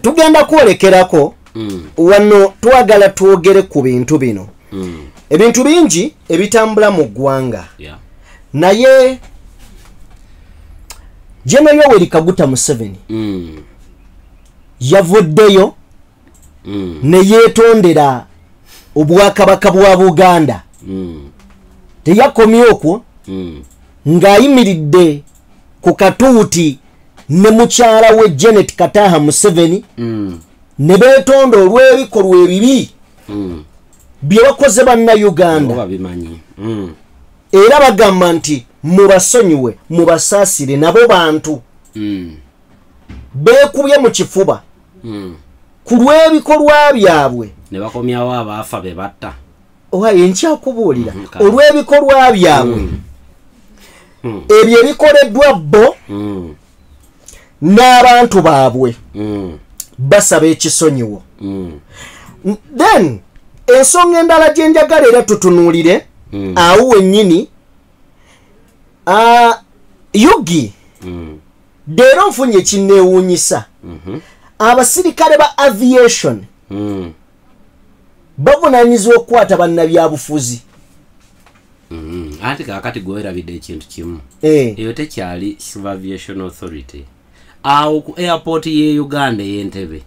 tugenda kwolekerako wano twagala twogere ku bintu bino ebintu bingi ebitambula mu ggwanga naye General Yoweri Kaguta Museveni yavuddeyo ne yeetondera obwakabaka bwa Buganda teyakomye okwo ng'ayimiridde ku katuuti ne mukyala we Janet Kataha Museveni ne beetonda olw'ebikolwa ebibi bye bakoze bannayuganda era bagamba nti mubasonyiwe mubasaasire nabo bantu beekubye mu kifuba ku lw'ebikolwa byabwe ne bakomyawo abaafa be batta owaye nkyakubuulira olw'ebikolwa byabwe ebyo ebikoleddwa bo n'abantu baabwe basaba ekisonyiwo then ensonga endala gye njagala era tutunuulire awo wennyini Yugi leero nfunye ekinneewuunyisa abasirikale ba aviation bavunaanyizibwa okukwata bannabyabufuzi ate kaakati gwewerabidde ekintu kimu eyo tekyali Civil Aviation Authority awo ku airport ye Uganda ey'Entebbe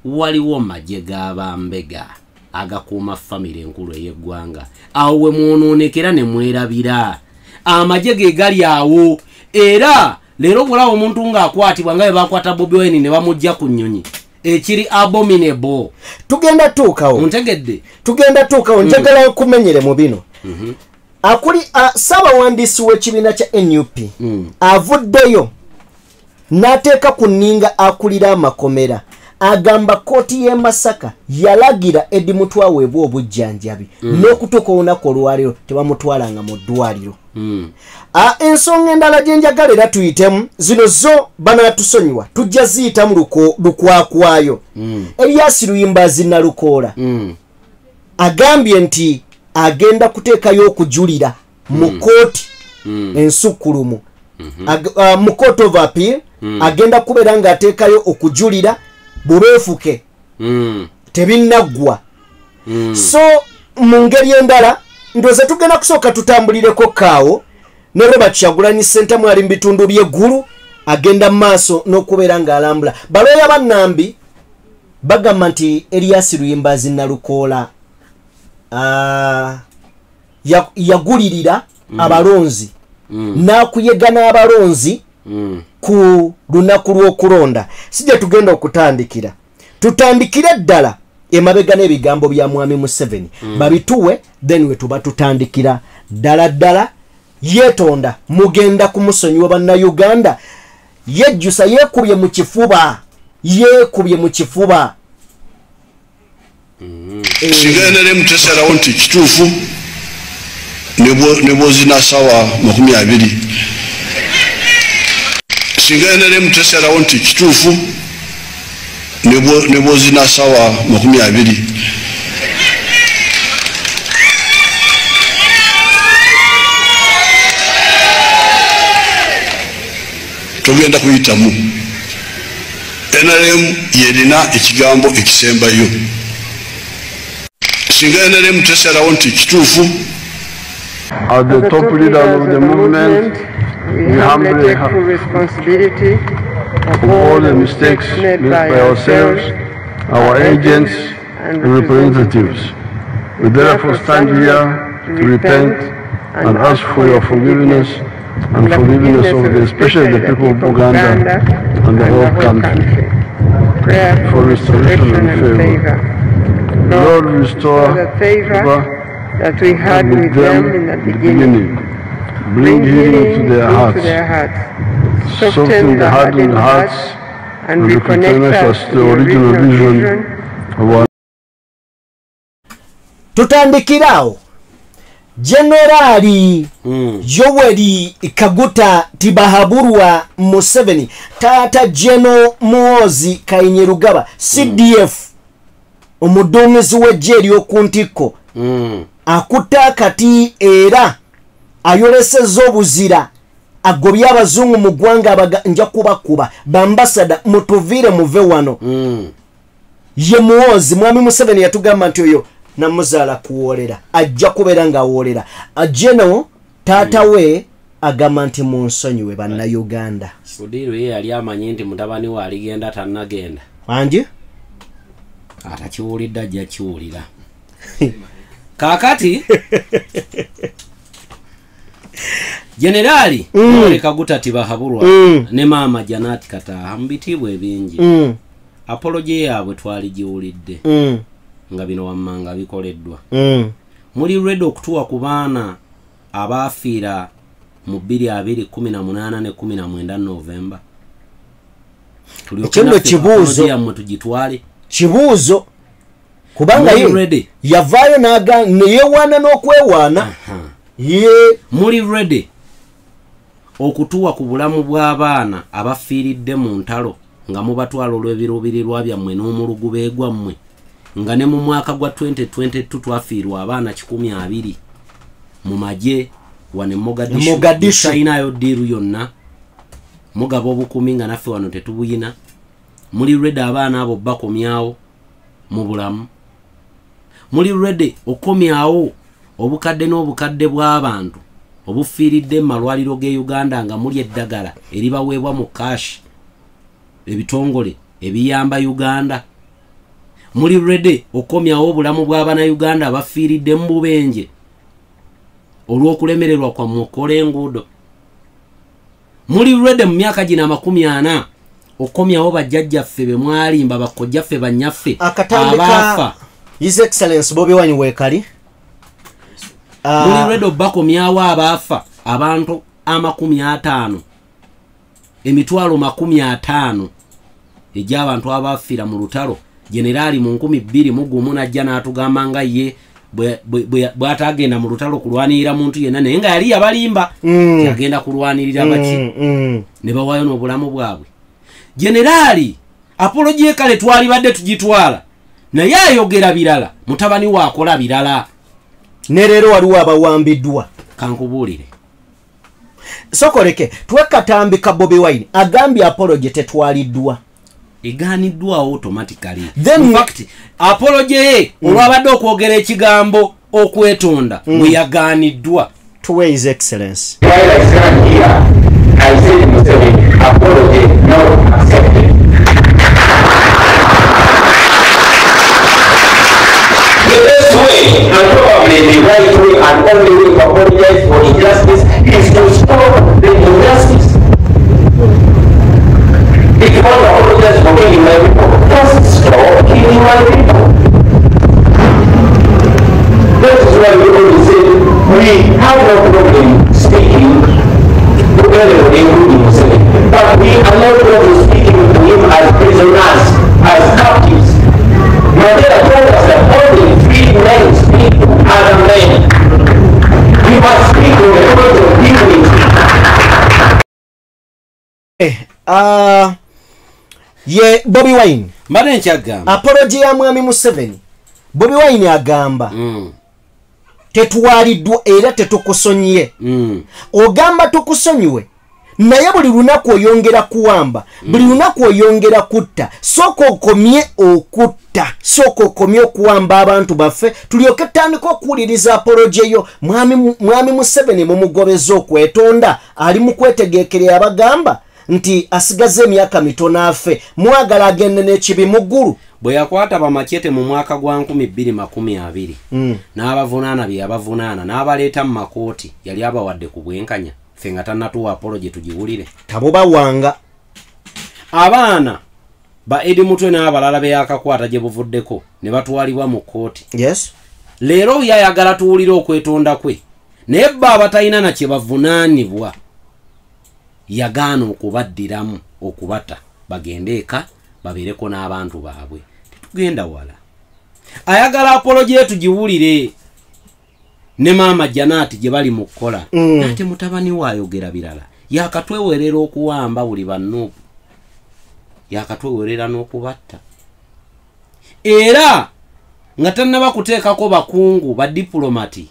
waliwo majje g'abambega agakuuma famire enkulu ey'eggwanga awo we mwonoonekera ne mwerabira amajje ge gali awo era leero bulawo omuntu ng'akwatibwa nga bwe bakwata Bobi Wine ne bamugja ku nnyonyi ekiri abominable tugenda tuukawo ontegedde tugenda tuukawo njagala kumenyere mu bino akuli ssaabawandiisi w'ekibiina kya NUP avuddeyo n'ateeka ku nninga akulira amakomera agamba kooti y'e Masaka yalagira Eddie Mutwe aweebwa obujjanjabi n'okutuuka olunaku olwaleero tebamutwalanga mu ddwaliro ensonga endala gye njagala era tuyitemu zino zo banaatusonyiwa tujja ziyitamu lukwakwayo Erias Luyimbazi Nalukoola agambye nti agenda kuteekayo okujulira mu kooti ensukkulumu mu court of appeal agenda kubeera ng'ateekayo okujulira bubeefuke tebinnaggwa so mu ngeri endala ndowooza tugenda kusooka tutambulireko kaawo ne Robert Kyagulanyi Ssentamu ali mu bitundu by'eggulu agenda mu maaso n'okubeera ng'alambula balooya bannambi bagamba nti Erias Luyimbazi Nalukoola yagulirira abalonzi n'akuyega n'abalonzi ku lunaku lw'okulonda sijja tugenda okutandikira tutandikire ddala emabega n'ebigambo bya Mwami Museveni babituwe then we tuba tutandikira ddala yeetonda mugenda kumusonyiwa bannayuganda yejjusa yeekubye mu kifuba singenere muteserawo nti kituufu ne bwozina sawa 20 singenere muteserawo nti kituufu ne bwozina sawa 20 togenda kuyitamu NRM yerina ekigambo ekisembayo singenere muteserawo nti kituufu. As the top leaders of the movement, we humbly take full responsibility of all the mistakes made by ourselves, our agents, and representatives. We therefore stand here to repent and ask for your forgiveness and forgiveness of especially the people of Uganda and the whole country. For restoration and favor. Lord, restore the favor that we had with them in the beginning. Bring healing to their hearts. Soften the hardened hearts and reconnect us to the original vision of our. Tutandikirao Generali Yoweri Kaguta Tibahaburwa Museveni Tata Geno Muozi Kainyerugaba CDF omuduumizi w'eggye ery'oku ntikko akutte kati era ayolesezza obuzira agobye abazungu mu ggwanga nja kubakuba bambasada mutuviire muve wano ye muwozi mwami Museveni yatugamba nti oyo namuzaala kuwolera ajja kubeera ng'awolera ajeno taata we agamba nti munsonyiwe bannayuganda Sudiru ye yali amanyi nti mutabani we aligenda tannagenda anji atakiwulidde ajja kiwulira kaakati Generali Oleka Gutati bahabulwa ne maama Janati Kataaha mbitibwe ebingi apology yaabwe twali giwulidde nga bino wammanga bikoleddwa muli ready okutuwa ku baana abaafiira mu 2018 ne 19 November ekyo kibuuzo yammwe tugitwale kibuuzo kubanga yavaayo neyewaana n'okwewaana ye muli ready okutuwa ku bulamu bw'abaana abafiiridde mu ntalo nga mubatwala olw'ebiruubirirwa byammwe n'omulugu beegwammwe nga ne mu mwaka gwa 2022 twafiirwa abaana 120 mu magye wane Mogadishu ayinayo ddiiru yonna mugaba obukumi nga naffe wano tetubuyina muli ready abaana abo bakomyawo mu bulamu muli ready okomyawo obukadde n'obukadde bw'abantu obufiiridde mu malwaliro g'e Uganda nga muli eddagala eribaweebwa mu cash ebitongole ebiyamba Uganda muli ready okomyawo obulamu bw'Abannayuganda abafiiridde mu bubenje olw'okulemererwa kwa mukola enguudo muli ready mu myaka gina 40 okomyawo bajjajjaffe be mwalimba bakojjaffe bannyaffe akatandika His Excellency Bobi Wine wekali muli ready obakomyawo abaafa abantu 50 emitwalo 50 egy'abantu abafiira mu lutalo Generali mu 2001 najja n'atugamba nga ye bw'atagenda mu lutalo kulwanirira muntu yenna naye nga yali yabalimba yagenda kulwanirira baki ne bawaayo n'obulamu bwabwe Generali apology kale twali badde tugitwala naye ayogera birala mutabani waakola birala ne leero waliwo abawambiddwa kankubuulire sokoleke twekatambika Bobi Wine agambye apology tetwaliddwa eganiddwa automatically in fact apology olwabadde okwogera ekigambo okwetonda bwe yaganiddwa to His Excellency apology not accepted. The best way and probably the right way and only way to apologize for injustice is to stop the injustice. If you want to apologize for killing my people, just stop killing my people. That is why we always say we have no problem speaking to everybody, including Muslim, but we are not going to speaking to him as prisoners, as captives. Mandela told us that only free men speak to other men. We must speak to the point of dignity. Ye Bobi Wine mbadde nkyagamba apology ya mwami Museveni Bobi Wine agamba tetwaliddwa era tetukusonyiye ogamba tukusonyiwe naye buli lunaku oyongera kuwamba buli lunaku oyongera kutta sooka okomye okutta sooka okomye okuwamba abantu baffe tulyoke tutandika okuwuliriza apology yo mwami Museveni mumugobeza okwetonda ali mu kwetegeekera abagamba nti asigaze emyaka mitono afe mwagala agende n'ekibi mu ggulu bwe yakwata bamakyete mu mwaka gwa 2020 n'abavunaana bye yabavunaana n'abaleeta mu makooti yali abawadde ku bwenkanya ffe nga tannatuwa apology tugiwulire tabubawanga abaana ba Edi Mutwe n'abalala be yakakwata gye buvuddeko ne batwalibwa mu kooti yes leero yayagala tuwulire okwetonda kwe naye bba abatalina na kye bavunaanibwa yagaana okubaddiramu okubata bagende eka babeereko n'abantu baabwe tetugenda wala ayagala apology tugiwulire ne maama Janati gye bali mu kukola ate mutabani waayogera birala yakatwewerera okuwamba buli bannuupu yakatwewerera n'okubatta era nga tannaba kuteekako bakungu ba diplomati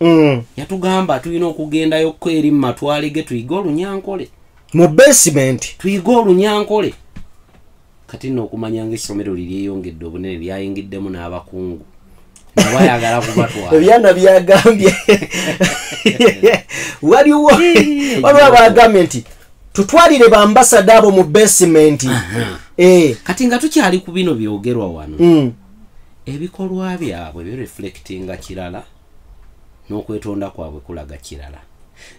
yatugamba tulina okugendayo ko eri mu matwale ge tuyiga olunyankole mu basement tuyiga olunyankole kati n'okumanya ng'essomero liryeyongedde obunene lyayingiddemu n'abakungu nabayagala kubatwala ebyana byagambye waliwo abagambye nti tutwalire bambasada abo mu basement kati nga tukyali ku bino byogerwa wano ebikolwa byabwe bireflectinga kirala n'okwetonda kwabwe kulaga kirala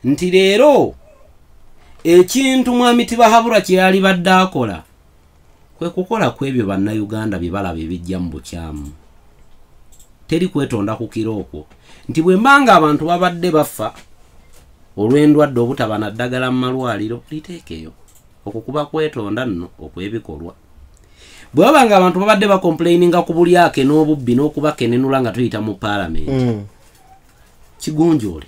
nti leero ekintu mwami Tibahabura kye yali badde akola kwe kukola kwebyo bannayuganda bye balaba ebijja mu bukyamu teri kwetonda ku kirooko nti bwe mbanga abantu babadde bafa olw'endwadde obutaba na ddagala mu malwaliro liteekeyo okukuba kwetonda nno okwebikolwa bwe babanga abantu babadde bakomplaininga ku bulyake n'obubbi n'okubakenenula nga tuyita mu paalamenti kigonjoole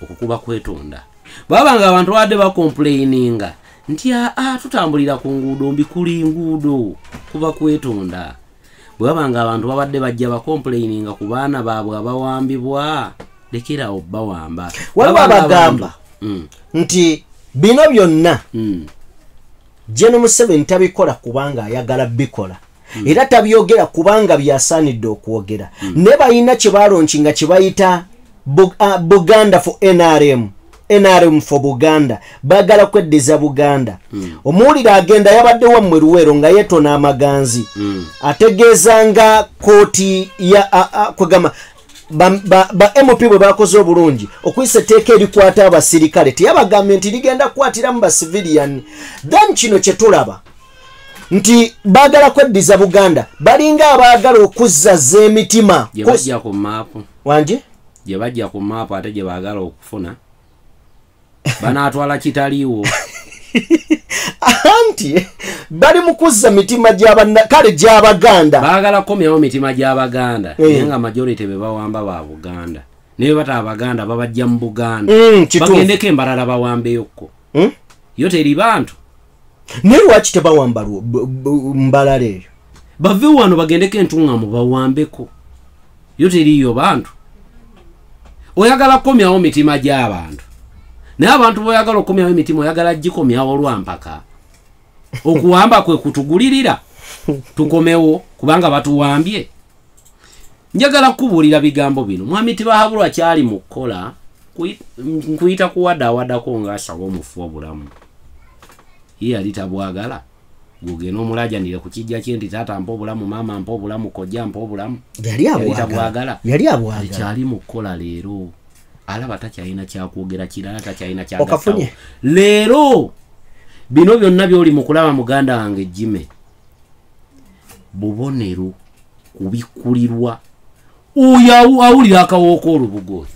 okukuba kwetonda babanga abantu babadde bakomplaininga nti tutambulira ku nguudo mbikuli nguudo kuba kwetonda bwe babanga abantu babadde bajja bakomplaininga ku baana baabwe abawambibwa lekerawo bawamba waliwo abagamba nti bino byonna General Museveni tabikola kubanga ayagala bikola era tabyogera kubanga byasaanidde okwogera ne balina kye balonkinga kye bayita Buganda for NRM for Buganda bagala kweddiza Buganda omuwulire agenda yabadde wammwe Luweero nga yeetona amaganzi ategeezanga kooti ya kwegamba ba MP bwe bakoze obulungi okuyisa etteeka erikwata abasirikale teyabagambye nti ligenda kukwatiramu ba civilian then kino kye tulaba nti bagala kweddiza Buganda balinga abaagala okuzzaza emitima gye bajja ku maapu wanje gye bajja ku maapu ate gye baagala okufuna banaatwala kitaliiwo anti bali mukuzza mitima kale gy'Abaganda baagala kukomyawo mitima gy'Abaganda naye nga majority be bawamba ba Buganda naye bata Abaganda babajja mu Buganda bagendeko embalala bawambeyokko yo teri bantu naye lwaki tebawamba mbalala eyo bave wano bagendeko entuŋŋamu bawambeko yo teriyo bantu oyagala kukomyawo mitima gy'abantu naye abantu boyagala okukomyawo emitima oyagala gikomyawo lwampaka okuwamba kwe kutugulirira tukomewo kubanga batuwambye njagala kubuulira bigambo bino mwami Tibahabura kyali mu kukola nkuyita kuwadaawadako ng'asaba omufu obulamu ye yali tabwagala gugena omulajanire ku kijja kye nti taata mpa obulamu maama mpa obulamu kojja mpa obulamu yali abwagala kyali mu kukola leero alaba takyalina kyakwogera kirala takyalina kyagasawo leero bino byonna byoli mu kulaba muganda wange Jimmy bubonero kubikulirwa oyo awulira akawooka olubugo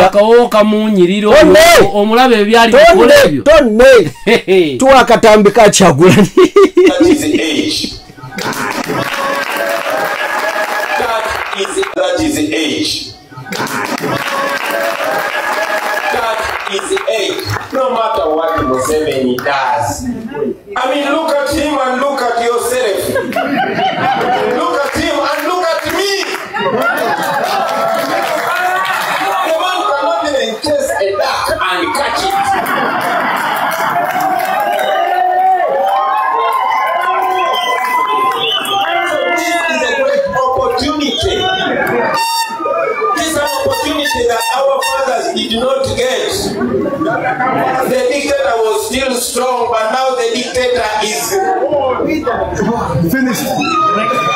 akawooka mu nnyiriro omulaba ebyali bikola ebyo tuwakatambi ka Kyagulanyi That is the age. That is the age. No matter what Museveni does. I mean, look at him and look at yourself. Look at him and look at me. The man cannot even chase a duck and catch it. That our fathers did not get. The dictator was still strong, but now the dictator is finished.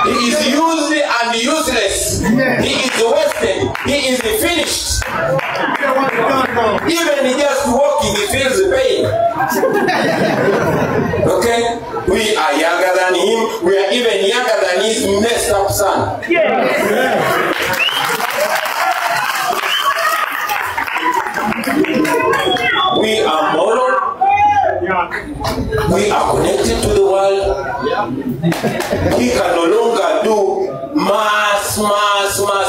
He is used and useless. He is wasted. He is finished. Even just walking, he feels pain. Okay? We are younger than him. We are even younger than his messed up son. We are moral. We are connected to the world. We can no longer do mass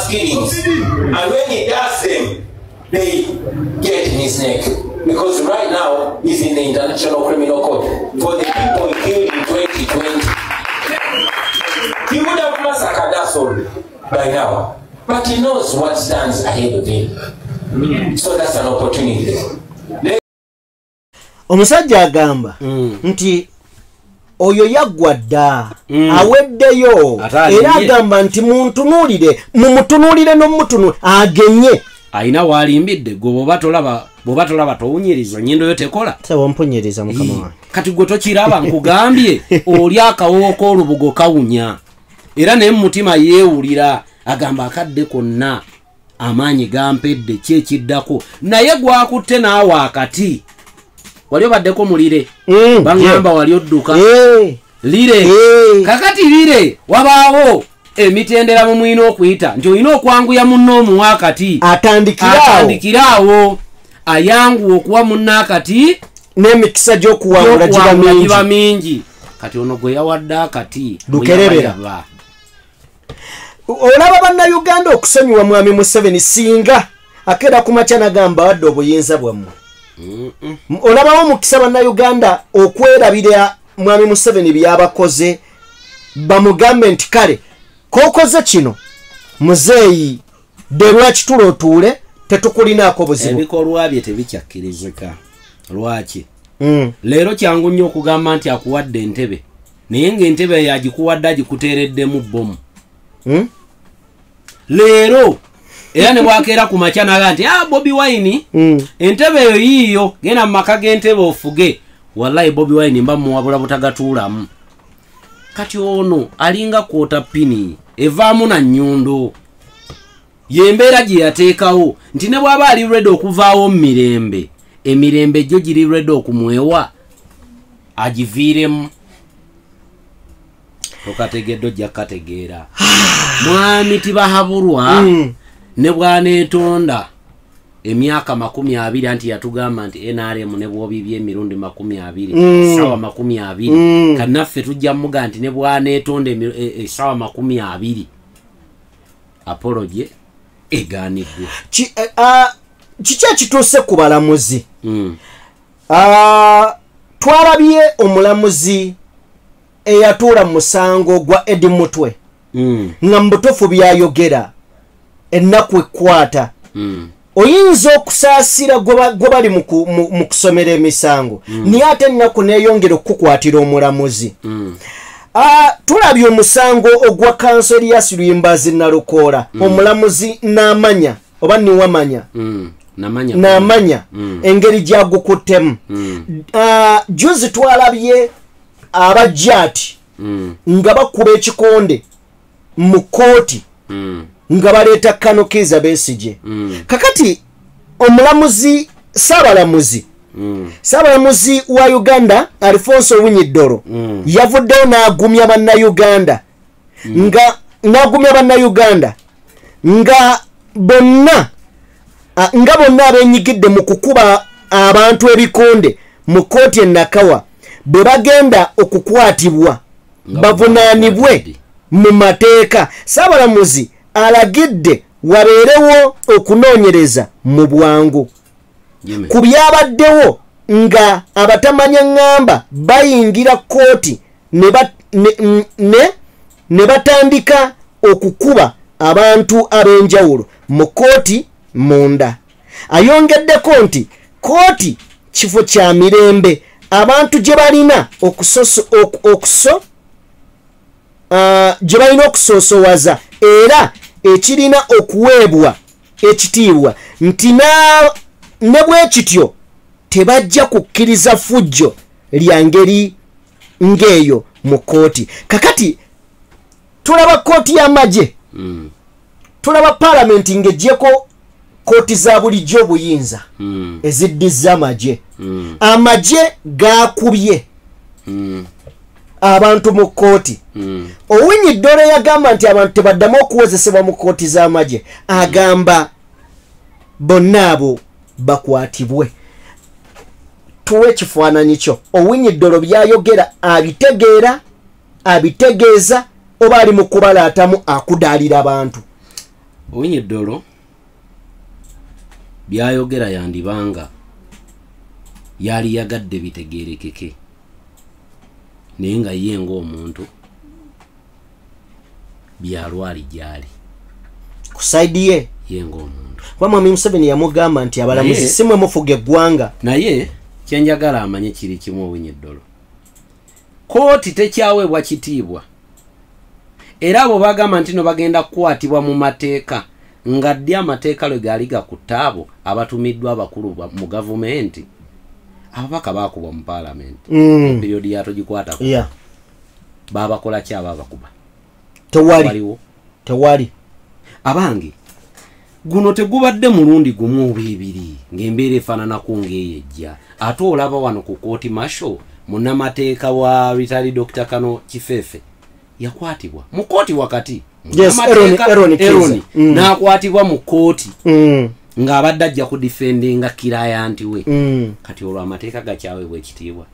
killings. And when he does them, they get in his neck. Because right now, he's in the International Criminal Court for the people he killed in 2020. He would have massacred us all by now. But he knows what stands ahead of him. So that's an opportunity. Omusajja agamba nti oyo yaggwa dda aweddeyo era agamba nti mumutunuulire n'omutunulire agenye ayina waalimbidde gwe bwoba tolaba towunyiriza nnyindo yo tekola sewampunyiriza mukama wange kati gwe tokiraba nkugambye oli akawoowo k'olubugo kawunya era naye mumutima yeewulira agamba akadde konna amaanyi gampedde kyekiddako naye gwakutte naawe akati wali obaddeko mulire baŋŋamba wali odduka lire kakati lire wabaawo emitendera mu mwina okuyita nti olina okwanguya munno omuwa akati atandikiraawo ayanguwa okuwa munno akati n'emikisa gy'okuwangula giba mingi kati ono gwe yawadde akati lukerebera olaba bannayuganda okusonyiwa mwami Museveni singa akeera ku makya nagamba wadde obuyinza bwammwe olabawo mukisa bannayuganda okwerabira mwami Museveni byabakoze bamugambe nti kale kokoze kino muzeeyi de lwaki tulootuule tetukulinaako buzibu ebikolwa bye tebikyakkirizika lwaki leero kyangu nnyo okugamba nti akuwadde entebe naye ng'entebe yagikuwadde agikuteereddemu bbomu leero era ne bwakeera ku makya naga nti Bobi Wine entebe eyo yiiyo genda mu maka g'entebe ofuge wallahi Bobi Wine mba muwabula butagatuulamu kati ono alinga kwota pini evaamu na nnyundo yembeera gye yateekawo nti ne bw'aba ali ready okuvaawo mu mirembe emirembe gyo giri ready okumwewa agiviiremu tokategedde ojja kukategeera mwami tibahabulwa ne bwaneetonda emyaka 20 anti yatugamba nti NRM ne bwobibye emirundi 20 sawa 20 kanaffe tujja muga nti ne bwaneetonda sawa 20 apology egaaniddwa kiki ekituuse ku balamuzi twalabye omulamuzi eyatuula mu musango gwa Edi Mutwe nga mubutuufu byayogera ennaku ekwata oyinza okusaasira gwe bali mu kusomera emisango naye ate ennaku neeyongera okukukwatira omulamuzi tulabye omusango ogwa Kansolias Lwimbazi Nalukoola omulamuzi n'amanya oba niwamanya n'amanya engeri gyagukuttemu juzi twalabye abajjaati nga bakuba ekikonde mu kooti nga baleeta Kano Kizza Besigye kakati omulamuzi saabalamuzi wa Uganda Alfonso Owiny-Dollo yavuddeyo n'agumya bannayuganda nga bonna abeenyigidde mu kukuba abantu ebikonde mu kooti Nakawa bwe bagenda okukwatibwa bavunaanibwe mu mateeka. Saabalamuzi alagidde wabeerewo okunoonyereza mu bwangu ku byabaddewo nga abatamanya ngamba bayingira kooti ne batandika okukuba abantu ab'enjawulo mu kooti munda. Ayongeddeko nti kooti kifo kya mirembe abantu gye balina okusoosowaza era ekirina okuweebwa ekitiibwa nti ne bwe kityo tebajja kukkiriza fujjo lya ngeri ng'eyo mu kooti. Kakati tulaba kooti y'amagye tulaba paalamenti ng'eggyeko kooti za bulijjo obuyinza eziddiza amagye amagye gaakubye abantu mu kooti. Owiny-Dollo yagamba nti abantu tebaddamu okuwozesebwa mu kooti z'amagye, agamba bonna abo bakwatibwe. Tuwe ekifaananyi kyo Owiny-Dollo byayogera abitegeera abitegeeza oba ali mu kubalaatamu akudaalira abantu. Owiny-Dollo byayogera yandibanga yali yagadde bitegeerekeke naye nga ye ng'omuntu byalwali gyali ku saidi ye ng'omuntu. Mwami Museveni yamugamba nti abalamuzi si mwe mufuga eggwanga. Naye kyenjagala amanye kiri kimu Owiny-Dollo, kooti tekyaweebwa kitiibwa era abo bagamba nti no bagenda kukwatibwa mu mateeka nga ddi amateeka lwe gaali gakutta abo abatumiddwa abakulu mu gavumenti ababaka baakubwa mu paalamenti periodi yato gikwatako baabakola ki abaabakuba tewali abange guno tegubadde mulundi gumu obibiri ng'embeera efaananako ng'eyejja ate olaba wano ku kooti masho munnamateeka wa ritali Dr. Kano Kifeefe yakwatibwa mu kooti wakati Eroni n'akwatibwa mu kooti ng'abadde ajja ku defendinga kirayanti we kati olwo amateeka gakyaweebwa ekitiibwa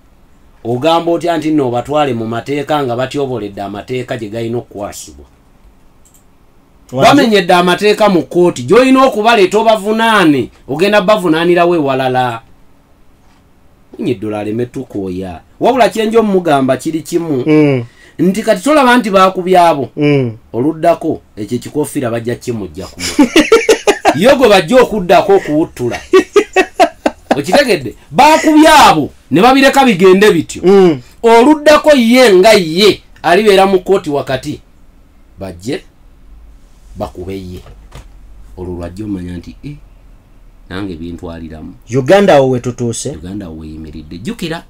ogamba otya nti nno batwale mu mateeka nga batyoboledde amateeka gye galina okukwasibwa bamenyedde amateeka mu kooti gy'olina okubaleeta obavunaane ogenda bavunaanirawo ewalala nyeddola aleme tukooya wabula kyenjo mugamba kiri kimu nti kati tolaba nti baakubyabo oluddako ekyo ekikofiira bajja kimujja kumu yogo bajja okuddako okuwuttula okitegedde baakubyabo ne babireka bigende bityo oluddako ye nga ye alibeera mu kooti wakati bajje bakube ye olwo lwajja omanya nti nange bintwaliramu Uganda awo wetutuuse Uganda awo weyimiridde jjukira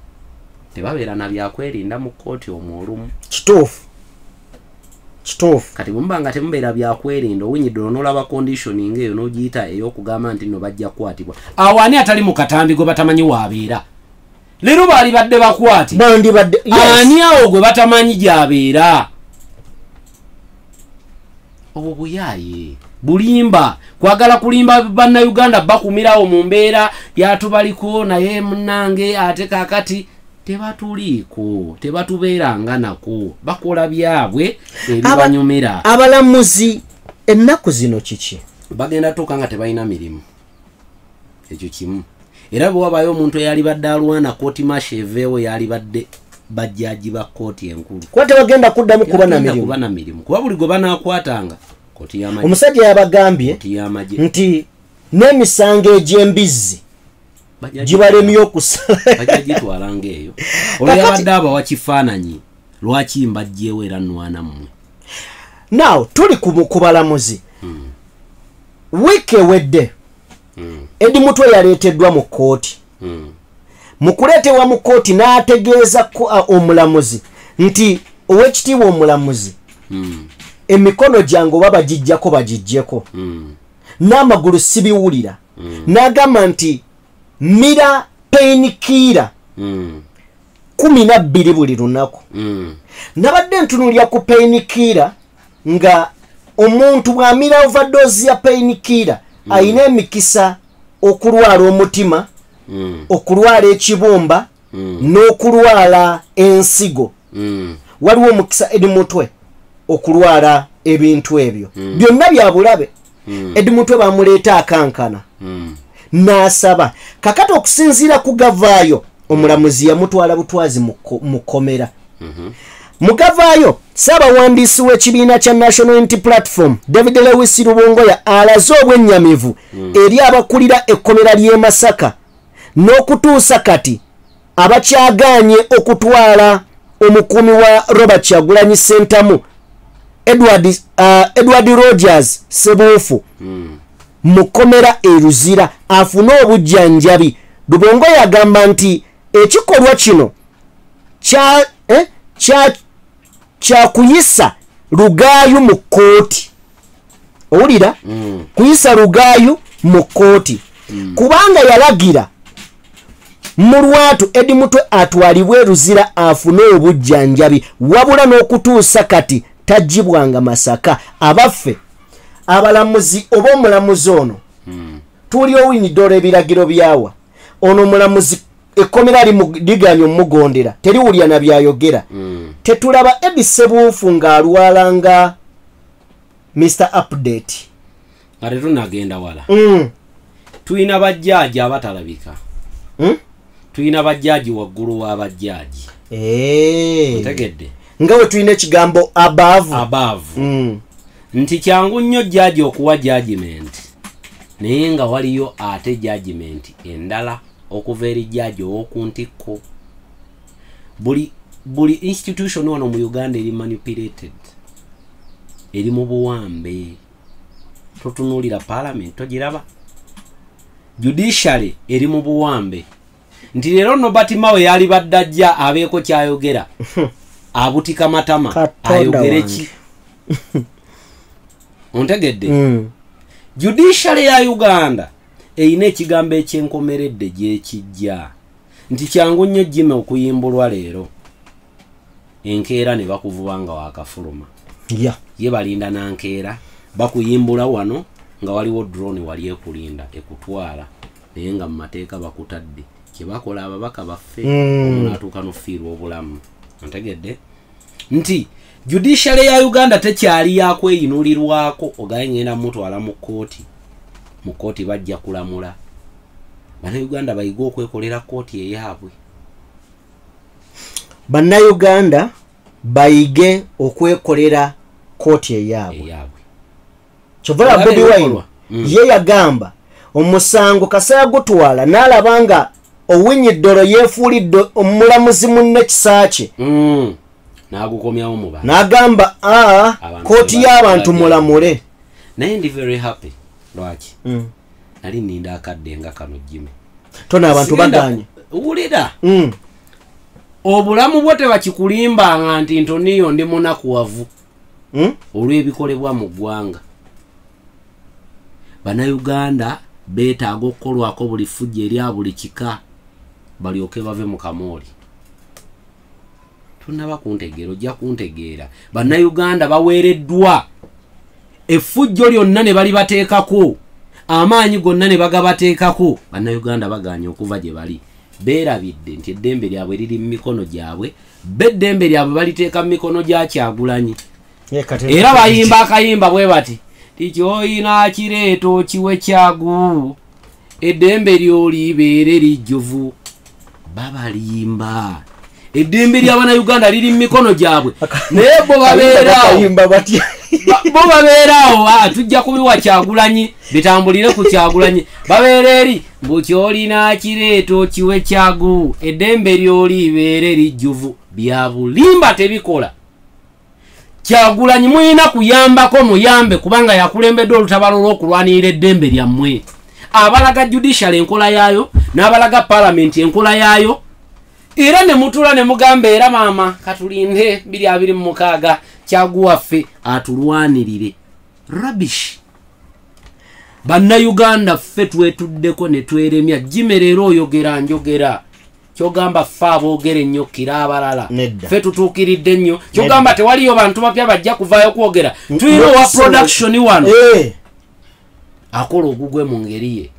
tebabeera na byakwerinda mu kooti omwo olumu kituufu kati bwe nga temubeera byakwerinda owunyidde onolaba conditioning eyo n'ogiyita ey'okugamba nti no bajja kukwatibwa awo ani atali mu katambi gwe batamanyi waabeera leero baali badde bakwati ani awo gwe batamanyi gy'abeera obwo buyaaye bulimba kwagala kulimba bannayuganda bakumirawo mu mbeera yatubaliko naye munnange ate kakati tebatuliiko tebatubeeranga nako bakola byabwe ebibanyumira abalamuzi ennaku zino kiki bagenda tuuka nga tebalina mirimu ekyo kimu era bwe wabayo omuntu eyali badde alwana kooti masheveewo yali badde bajjaji ba kooti enkulu kuba tebagenda kuddamu kuba na mirimu kuba buli gwe banaakwatanga kooti y'amagye omusajja yabagambye nti n'emisango egy'embizzi gibalemye okusala bajja gitwalanga eyo olwo yabadde abawa kifaananyi lwaki mbajjeewo era nnwana mmwe now tuli ku balamuzi wiiki ewedde Edi Mutwe yaleeteddwa mu kooti mu kuleetebwa mu kooti n'ategeeza omulamuzi nti ow'ekitiibwa omulamuzi emikono gyange oba bagijjako bagijjeko n'amagulu sibiwulira n'agamba nti mira painkiller 12 buli lunaku nabadde ntunulya ku painkiller nga omuntu bw'amira overdose ya painkiller ayina emikisa okulwala omutima okulwala ekibumba n'okulwala ensigo waliwo omukisa Edi Mutwe okulwala ebintu ebyo byonna bya bulabe Edi Mutwe bamuleeta akankana n'asaba kakati okusinziira ku gavaayo omulamuzi yamutwala butwazi mu kkomera mugavaayo Ssaabawandiisi w'ekibiina kya National Unity Platform David Lewis Rubongoya alaze obwennyamivu eri abakulira ekkomera ly'e Masaka n'okutuusa kati abakyagaanye okutwala omukuumi wa Robert Kyagulanyi Ssentamu Edward Rogers Sebuufu mu kkomera eruzira afune obujjanjabi. Rubongoya agamba nti ekikolwa kino kya kuyisa Lugaayu mu kooti. Owulira? Kuyisa Lugaayu mu kooti. Kubanga yalagira mu lwatu Edi Mutwe atwalibwe eruzira afune obujjanjabi wabula n'okutuusa kati tajjibwanga Masaka. Abaffe abalamuzi oba omulamuzi ono tuli owinidde ebiragiro byawa ono omulamuzi ekkomera liganye omugondera teriwulya na byayogera. Tetulaba Edi Sebuufu ng'alwalanga Mr. Update ate tunagenda wala tuyina bajjaaji abatalabika tuyina bajjaaji waggulu w'abajjaaji ntegedde nga we tuyina ekigambo above nti kyangu nnyo jjaaji okuwa judgment naye nga waliyo ate judgment endala okuva eri jjaaji ow'okuntikko buli institution wano mu Uganda eri manipulated, eri mu buwambe. Totunulira parliament togiraba, judiciary eri mu buwambe. Nti lero Nobati Mao yali baddajja abeeko kyayogera abutika matama ayogere ki ontegedde. Judiciary ya Uganda eyina ekigambo ekyenkomeredde gyekijja nti kyangu nnyo Jimmy okuyimbulwa leero enkeera ne bakuvuba nga wakafuluma ye balinda nankeera bakuyimbula wano nga waliwo drone wali ekulinda ekutwala naye nga mu mateeka bakutadde kyebakola ababaka baffe omuntu atuuka n'ofiirwa obulamu ontegedde nti judiciary ya Uganda tekyali yakweyinulirwako ogaye ngenda mutwala mu kooti bajja kulamula. Bannayuganda bayiga okwekolera kooti eyaabwe. Bannayuganda bayige okwekolera kooti eyaabwe. Kyovala Bobi Wine ye yagamba omusango Kasaya gutwala n'alabanga owinyiddolo yeefuulidde omulamuzi munne kisaache. Nagukomyawo mu bana. N'agamba kooti y'abantu mulamule. Naye ndi very happy. Lwaki? Nali ninda akadde nga kano Jimmy. Tona abantu baganye. Uwulira. Obulamu bwote bakikulimbanga nti Ntoniyo ndi munakuwavu. Olw'ebikolebwa mu ggwanga. Bannayuganda beetaaga okukolwako buli fujja eri buli kika balyoke bave mu kamooli. Tunaba kuntegeera ojja kuntegeera. Bannayuganda baweereddwa effujjo lyonna ne bali bateekako, amaanyi gonna ne bagabateekako. Bannayuganda baganye okuva gye bali. Beerabidde nti eddembe lyabwe liri mu mikono gyabwe, beddembe lyabwe baliteeka mu mikono gya Kyagulanyi. Era bayimba akayimba bwe bati tikyoyina kireeto kiwe Kyagu, eddembe lyolibeere lijjuvu. Babalimba eddembe ly'Abannayuganda liri mu mikono gyabwe naye bo babeeraawo tujja kubiwa Kyagulanyi bitambulire ku Kyagulanyi. Babeera eri mbukyolina kireeto kiwe Kyagu, eddembe lyolibeere lijjuvu. Bya bulimba tebikola. Kyagulanyi muyina kuyambako muyambe kubanga yakulembedde olutabalo lw'okulwanirira eddembe lyammwe. Abalaga judiciary enkola yaayo n'abalaga parliament enkola yaayo. Era ne mutula ne mugamba era maama katulinde 2026 Kyagu waffe atulwanirire. Rubbish. Bannayuganda ffe twetuddeko ne tweremya. Jimmy leero oyogera njogera. Kyogamba ffe aboogere ennyo kira abalala. Ffe tutuukiridde nnyo. Kyogamba tewaliyo bantu bapya bajja kuvaayo kwogera. Tuyina wa production wano. Akola ogugwe mu ngeri ye.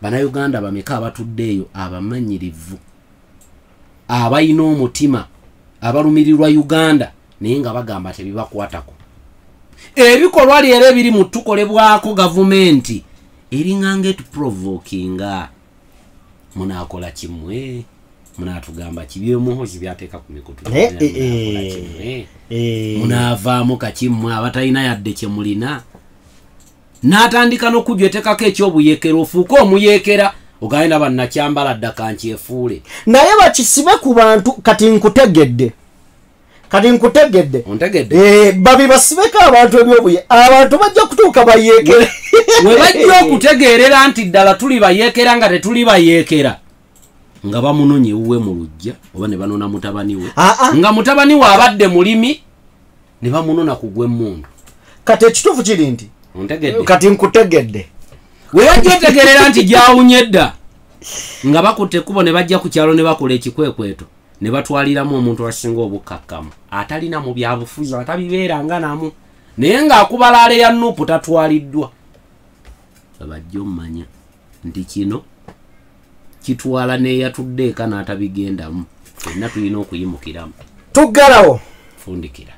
Bannayuganda bameka abatuddeeyo abamanyirivu, abayina omutima, abalumirirwa Uganda naye nga bagamba tebibakwatako. Ebikolwa leero ebiri mu tukolebwako gavumenti eringanga etuprovokinga. Munaakola kimwe, munaatugamba kibyemuhozi byateeka ku mikutu. Munaavaamu kakimmwe abatalina yadde kye mulina. N'atandika n'okujwetekako eky'obuyeekera ofuuka omuyeekera ogenda bannakyambala ddaka nkyefuule. Naye bakisibe ku bantu kati nkutegedde. Ontegedde? Babi basibeko abantu ebyobuye. Abantu bajja kutuuka bayeekere. We bajja okutegeerera nti ddala tuli bayeekera nga tetuli bayeekera. Nga bamunonye ewuwe mu lujja oba ne banona mutabani we. Nga mutabani we abadde mulimi ne bamunona ku gw'emmundu. Kati ekituufu kiri nti ontegedde? Kati nkutegedde. We bajja otegeerera nti gyawunye dda. Nga bakutte ekkubo ne bajja ku kyalo ne bakola ekikwekweto ne batwaliramu omuntu asinga obukkakkamu atalina mu byabufuzi atabibeeranga namu naye ng'akubalaala ya Nuupu tatwaliddwa. Bajja ommanya nti kino kitwala n'eyatudde eka n'atabigendamu. Fenna tulina okuyimukiramu. Tuggalawo. Fundikira.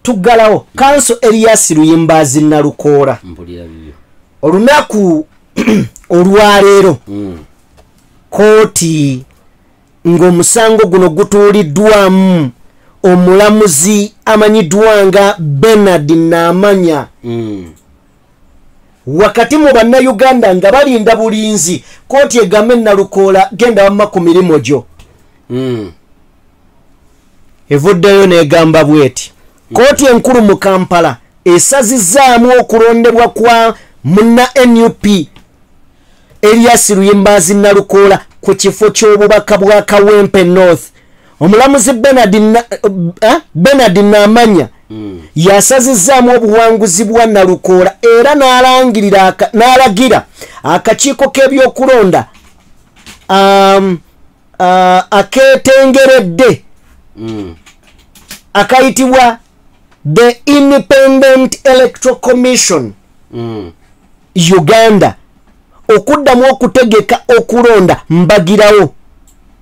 Tuggalawo. Kanso Elias Luyimbazi Nalukoola. Mpulira bibyo. Olunaku olwaleero kooti ng'omusango guno gutuuliddwamu omulamuzi amanyiddwa nga Bernard Namanya. Wakati mu Bannayuganda nga balinda bulinzi kooti egambe Nalukoola genda wamma ku mirimo gyo. evuddeyo negamba bweti kooti enkulu mu Kampala esazizaamu okulondebwa kwa munna NUP Elias Luyimbazi Nalukoola ku kifo ky'obubaka bwa Kawempe North. Omulamuzi Bernard Namanya yasazizaamu obuwanguzi bwa Nalukoola era n'alagira akakiiko k'ebyokulonda aketengeredde akayitibwa the Independent Electoral Commission Uganda okuddamu okutegeka okulonda mbagirawo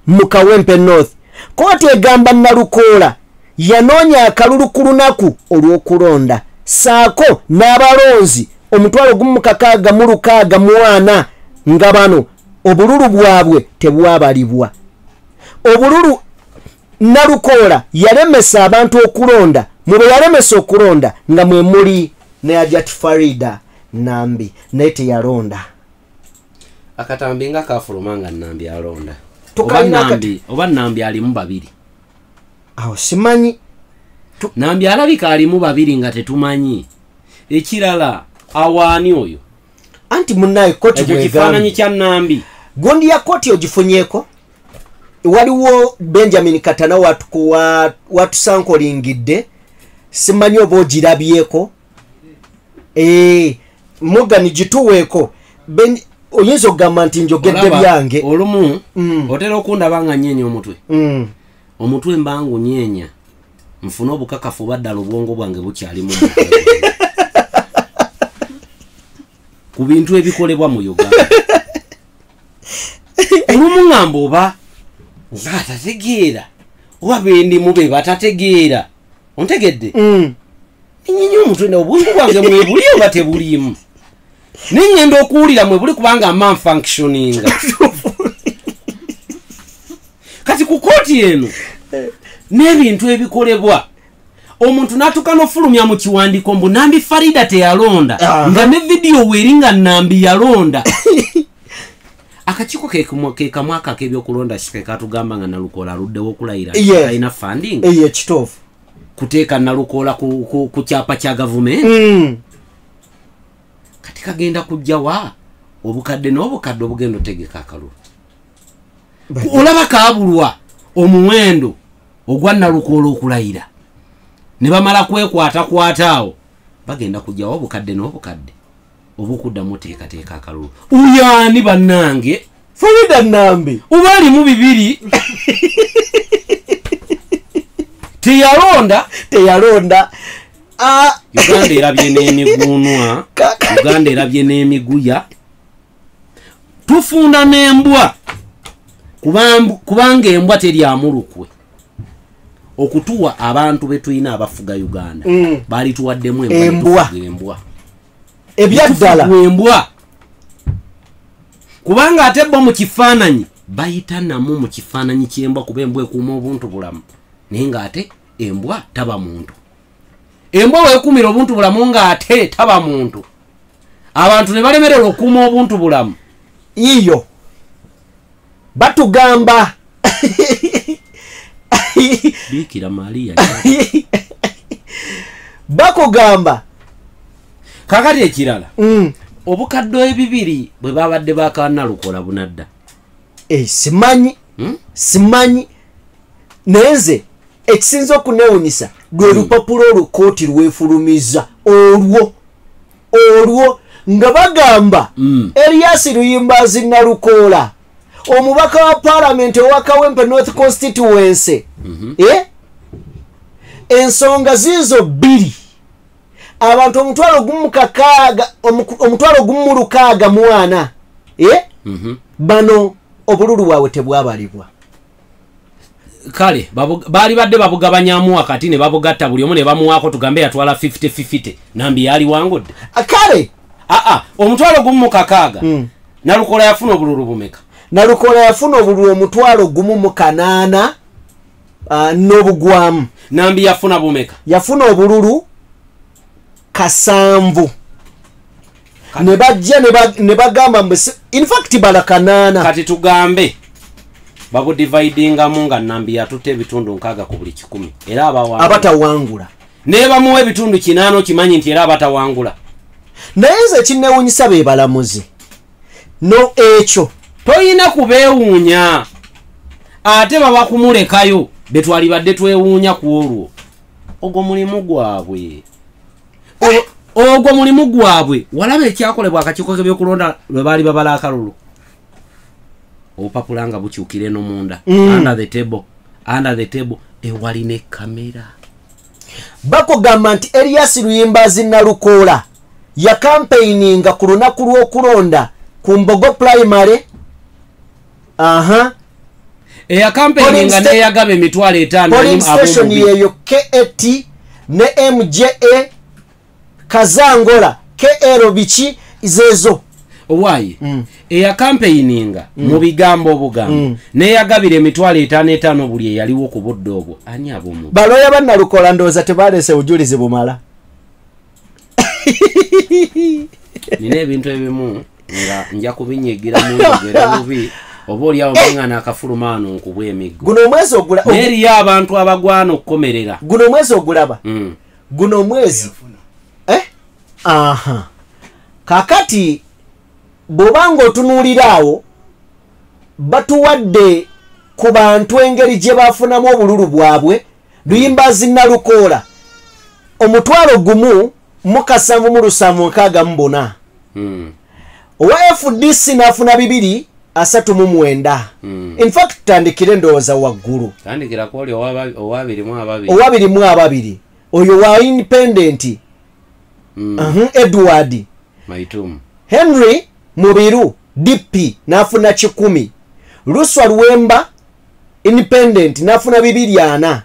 mu Kawempe North. Kooti egamba Nalukoola yanoonya akalulu ku lunaku olw'okulonda saako n'abalonzi 16,664 nga bano obululu bwabwe tebwabalibwa. Obululu Nalukoola yalemesa abantu okulonda mu bwe yalemesa okulonda nga mwe muli ne Ajat Farida Nambi naye teyalonda. Akatambi nga kafulumanga Nambi alonda. Oba Nambi alimu babiri. Awo simanyi. Nambi alabika alimu babiri nga tetumanyi. Ekirala awaani oyo. Anti munnaye koti bwe kifaananyi kya Nambi. Gondi ya koti ogifunyeeko. Waliwo Benjamin Katana watusankolingidde. Simanyi oba ogirabyeko. Morgan gituweeko. Oyinza okugamba nti njogedde byange. Olumu otera okundaba nga nyeenya omutwe. Omutwe mbangu nyeenya. Nfuna obukakafu baddala obwongo bwange bukyalimu. Ku bintu ebikolebwa mu Uganda. Olumu ngamba oba ng'atategeera oba bendimu be batategeera. Ontegedde? Nyeenya omutwe na obwongo bwange mwebuli oba tebuliimu. Ninyenda okuwulira mwe buli kubanga malfunctioning. Kati ku kooti eno n'ebintu ebikolebwa omuntu n'atuuka n'ofulumya mu kiwandiiko mbu Nambi Farida teyalonda nga ne vidiyo weeringa Nambi yalonda. Akakiiko ke kamu ak'ebyokulonda ke katugamba nga Nalukoola aluddewo okulayira alina funding. Kituufu. Kuteeka Nalukoola ku kyapa kya gavumenti. Kati kagenda kujjawa obukadde n'obukadde obugenda otegeka akalulu. Olaba kaabulwa omuwendo ogwa Nalukoola okulayira. Ne bamala kwekwata awo bagenda kujjawa obukadde n'obukadde obukuddamu teekateeka akalulu. Uyaani bannange Farida Nambi oba alimu bibiri. Teyalonda. Uganda erabye n'emiguunwa. Uganda erabye n'emiguya. Tufunda n'embwa. Kubanga embwa teryamulukwe. Okutuwa abantu betulina abafuga Uganda. Bali tuwaddemu embwa. Ebyaddala. Embwa. Kubanga ate bo mu kifaananyi bayita namu mu kifaananyi ky'embwa kuba embwa ekuuma obuntu bulamu. Naye ng'ate embwa taba muntu. Embwa weekumira obuntu bulamu ng'ate taba muntu. Abantu ne balemererwa okuuma obuntu bulamu. Iyo batugamba Bikira Maria bakugamba kakati ekirala obukadde ebibiri bwe babadde baka Nalukoola bunadda. Simanyi nenze ekisinza okuneewunyisa lwe lupapula olukooti lwefulumiza olwo nga bagamba Elias Luyimbazi Nalukoola omubaka wa parliament owa Kawempe North Constituency ensonga zizo bbiri abantu 1,640 bano obululu bwabwe tebwabalibwa. Kale bali badde babugabanyamu wakati ne babugatta buli omu ne bamuwaako tugambe yatwala 50-50 Nambi yali wangudde. Kale 1,640 Nalukoola yafuna obululu bumeka? Nalukoola yafuna obululu 1,800 n'obugwamu. Nambi yafuna bumeka? Yafuna obululu 7. Ne bajja ne bagamba in fact bala 8. Kati tugambe babu dividingamu nga Nambi yatutte ebitundu 6 ku buli 100 era abatawangula ne bamuwa ebitundu 8 kimanyi nti era abatawangula naye nze kinnewuunyisa be balamuzi no ekyo toyina kubeewuunya ate baba kumulekayo betwalibadde twewuunya ku olwo ogwo mulimu gwabwe walaba ekyakolebwa akakiiko k'ebyokulonda lwe baali babala akalulu obupapula nga bukyukire no munda under the table ewali ne kamera bakugamba nti Erias Luyimbazi Nalukoola ya campaigninga ku lunaku lw'okulonda ku Mbogo primary eya campaigninga neyagaba emitwalo 5 polling station yeyo KET ne MJA Kazangola KL biki izezo owaye eya campaigninga mu bigambo obugambo neyagabira emitwalo 5 buli yaliwo ku budde obwo ani abomu baloya Bannalukoola ndooza tebalese bujulizi bumala nina ebintu ebimu nga nja kubinyegira mu ngera bubi oba oli awo mangana akafulumaano nkubwa emiggo guno omwezi ogulaba neri abantu abagwana okukomerera guno omwezi ogulaba guno omwezi kakati bw'obanga otunuulira awo batuwadde ku bantu engeri gye bafunamu obululu bwabwe Luyimbazi Nalukoola omutwalo gumu mu 774 owa FDC n'afuna 239 in fact tandikire ndowooza waggulu tandikira kwoli owa 2 oyo wa independent Edward Maitum Henry Mubiru DP n'afuna 10 Luswa Luwemba independent n'afuna 240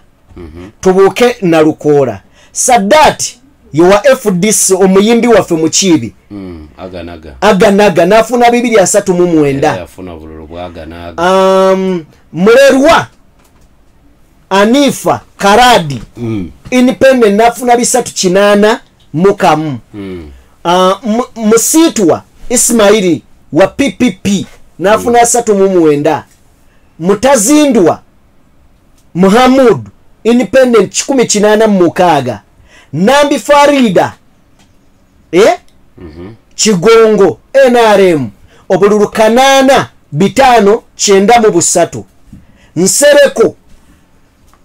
tubuuke Nalukoola Sadat yowa FDC omuyimbi waffe mukiibi aganaga n'afuna 239 yafuna bululu bwaganaga Mulerwa Anifa Karadi independent n'afuna 380 mukamu Musiitwa Ismaili wa PPP n'afuna 39 Mutazindwa Muhammad independent 186 Nambi Farida Kigongo NRM obululu 8,593 Nsereko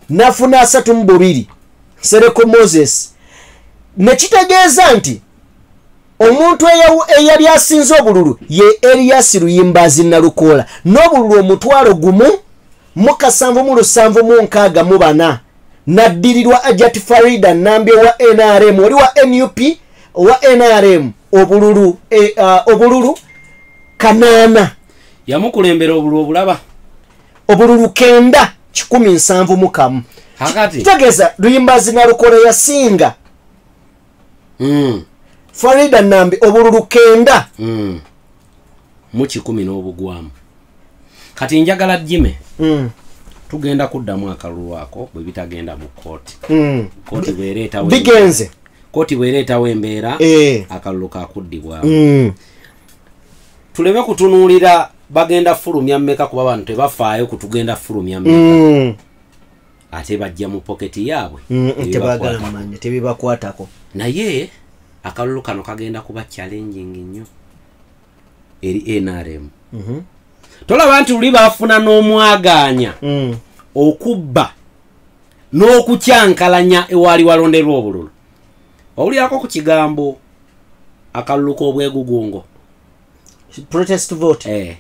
nafuna 32 Nsereko Moses nekitegeeza nti omuntu eyali asinze obululu ye Erias Luyimbazi Nalukoola n'obululu omutwalo gumu mu 774 naddirirwa Ajat Farida Nambi wa NRM oli wa NUP wa NRM obululu obululu 8 yamukulembera obululu obulaba obululu 9,171 hakati tegeza Luyimbazi Nalukoola yasinga Farida Nambi obululu 9 mu 10 n'obugwamu kati njagala Jime tugenda kuddamu akalulu ako bwe bitagenda mu kooti kooti bwereeta bigenze kooti bwereetawo embeera akalulu kakuddibwa tuleme kutunuulira bagenda fulumya mmeka kuba abantu tebafaayo kutugenda fulumya mmeka ate bajja mu poketi yaabwe tebagala manya tebibakwatako naye akalulu kano kagenda kuba challenging nnyo eri NRM tolaba nti luli baafuna n'omwaganya okubba n'okukyankalanya ewaali walonderwa obululu owulirako ku kigambo akalulu k'obwegugungo protest vote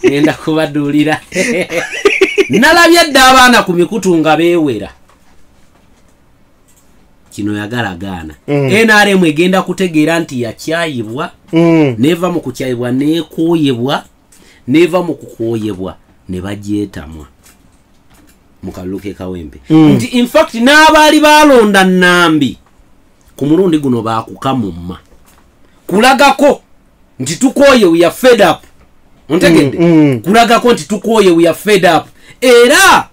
ngenda kubaduulira nalabye dda abaana ku mikutu nga beewera kino yagalagaana NRM egenda kutegeera nti yakyayibwa neva mu kukyayibwa neekooyebwa neva mu kukooyebwa ne bagyetamwa mu kalulu k'ekawempe nti in fact n'abaali balonda Nambi ku mulundi guno baakukamumma kulagako nti tukooye we are fed up ontegedde kulagako nti tukooye we are fed up era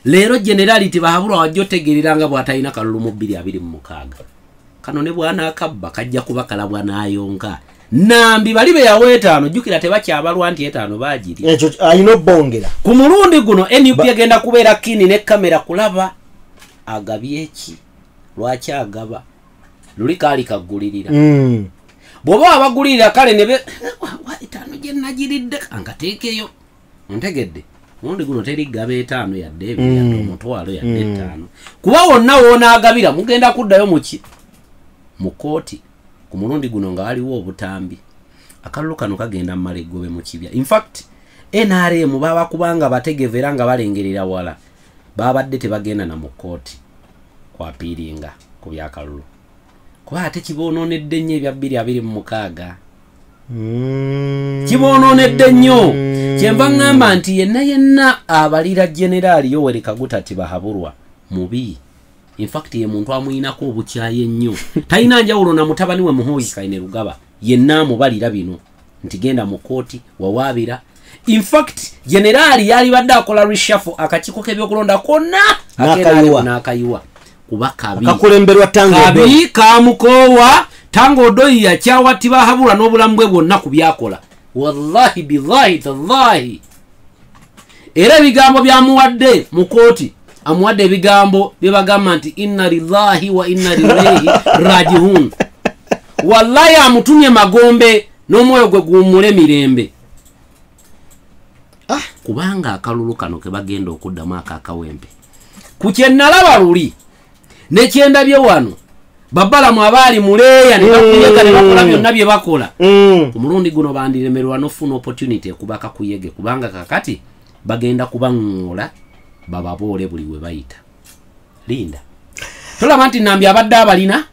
leero generality bahabulwa wajjo tegereranga bw'atalina kalulu mu 2026 kano ne bwana akabba kajja kuba kalabwa n'ayonka Nambi bali be yawe 5 jukira tebakyabalwa nti 5 bagiri ekyo ayino bongera ku mulundi guno NUP agenda kubeera kini ne kamera kulaba agabye eki lwaki agaba luli kali kagulirira boba abagulirira kale nebe 5 je nagiridde angatekeyo ontegedde mulundi guno teri gabe 5 yadde ebiri yadde omutwalo yadde 5 kuba wonna wona agabira mugenda kuddayo mu kooti ku mulundi guno nga waliwo obutambi akalulu kano kagenda malegobe mu kibya. In fact NRM baba kubanga bategevera nga balengerera wala babadde tebagenda na mu kooti kwa piringa ku byakalulu kuba ate kiboononedde nnyo ebya 2026 kiboononedde nnyo kyenva ngamba nti yenna abalira generali Yoweri Kaguta tibahabulwa mubi. In fact ye muntu amuyinako obukyaye nnyo talina njawulo na mutabani we Muhoozi Kainerugaba yenna mubalira bino nti genda mu kooti wawaabira. In fact generali yali badde akola reshuffle akakiko k'ebyokulonda konna n'akayiwa kuba kabi akakulemberwa kabi kamukowa Tango Doi yakyawa tibahabulwa n'obulamu bwe bwonna ku byakola. Wallahi billahi tallahi era ebigambo byamuwadde mu kooti amuwadde ebigambo byebagamba nti inna lillahi wa inna ilaihi rajiun. Wallahi amutumye magombe n'omwoyo gwe guwummule mirembe. Kubanga akalulu kano ke bagenda okuddamu akakawempe ku kyennalaba luli ne kyendabye wano babalamu abaali muleeya ne bakuyega ne bakola byonna bye bakola ku mulundi guno bandiremerwa n'ofuna opportunity ekubaka kuyege kubanga kakati bagenda kubaŋŋoola bababoole buli we bayita. Linda tolaba nti Nambi abadde abalina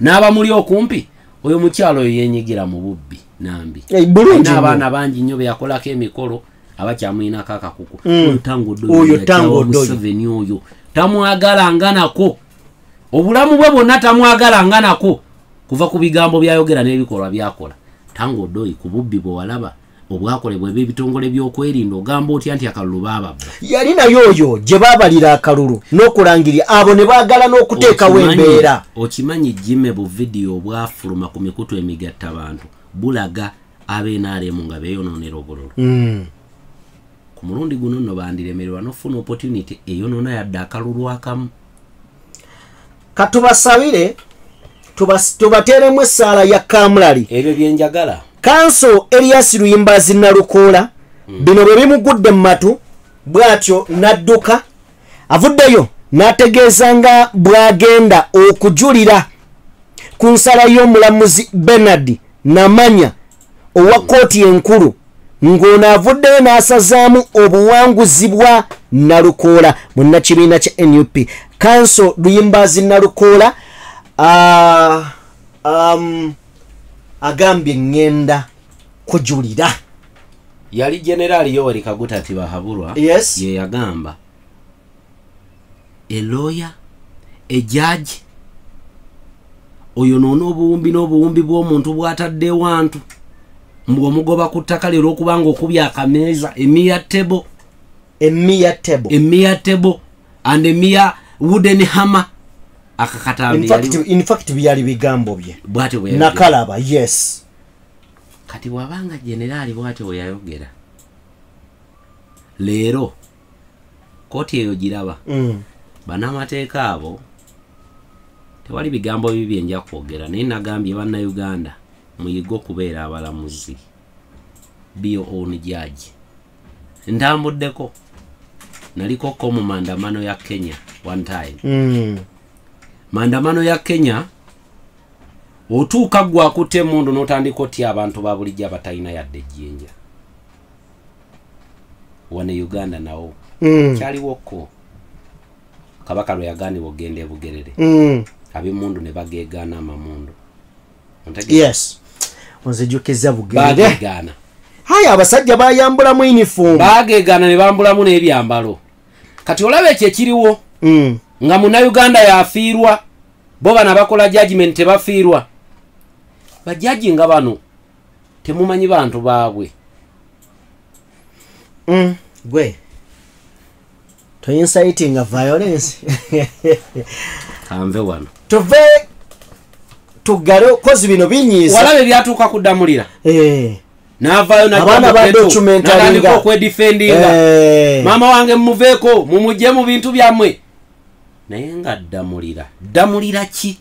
n'abamuli okumpi oyo mukyalo oyo yenyigira mu bubbi Nambi n'abaana bangi nnyo be yakolako emikolo abakyamuyinako akakuku oyo Tango Doi oyo tamwagalanganako obulamu bwe bwonna tamwagalanganako kuva ku bigambo byayogera n'ebikolwa byakola. Tango Doi ku bubbi bwe walaba obwakolebwa ebitongole by'okwerinda ogamba otya nti akalulu baababba yali nayo oyo gye baabalira akalulu n'okulangirira abo ne baagala n'okuteekawo embeera. Okimanyi Jimmy bu vidiyo obwafuluma ku mikutu emigatta abantu bulaga ab'NRM nga beeyonoonera obululu. Ku mulundi guno nno bandiremererwa n'ofuna opportunity eyonoona yadde akalulu akamu. Katubasabire tubateeremu essaala ya kamulali ebyo byenjagala. Kanso Elias Luyimbazi Nalukoola bino bwe bimugudde mu matu bw'atyo n'adduka avuddeyo n'ategeeza nga bw'agenda okujulira ku nsala y'omulamuzi Bernard Namanya owa kkooti enkulu ng'ono avuddeyo n'asazaamu obuwanguzi bwa Nalukoola munnakibiina kya NUP. Kanso Luyimbazi Nalukoola agambye ngenda kujulira. Yali generali Yoweri Kaguta tibahabulwa. Yes. Ye yagamba a lawyer, a judge oyo nono obuwumbi bw'omuntu bwatadde wantu mbwo mugoba ku ttaka lero okubanga okubya akameeza emia table and emia wooden hammer akakatambi in fact byali bigambo bye bwate bwe nakalaba. Yes. Kati wabanga generali bwate we yayogera leero kooti eyo giraba banamateeka abo tewali bigambo bibi nja kwogera naye nagambye bannayuganda muyigo kubeera abalamuzi be your own judge. Ntambuddeko nalikoko mu maandamano ya Kenya one time. Maandamano ya Kenya otuuka gwa akutte mundu n'otandika otya abantu ba bulijja batalina yadde ejjinja wane Uganda nawo kyaliwoko kabaka lwe yagaanibwa ogenda e Bugerere ab'emmundu ne bageegaana amamundu. Yes. Onzijukizza Bugerere bageegaana. Haya abasajja bayambulamu uniform bageegaana ne bambulamu n'ebyambalo. Kati olaba ekyo ekiriwo nga Munnayuganda yafiirwa bo bana bakola judgment tebafiirwa. Bajaji nga bano temumanyi bantu baabwe. Gwe to inciting a violence. Kamve wano tugale kozi bino binyiza walabe byatuuka kudamulira n'avaayo abaana ba documentaringa okwedifendinga maama wange mumuveeko mumujje mu bintu byammwe naye nga damulira ki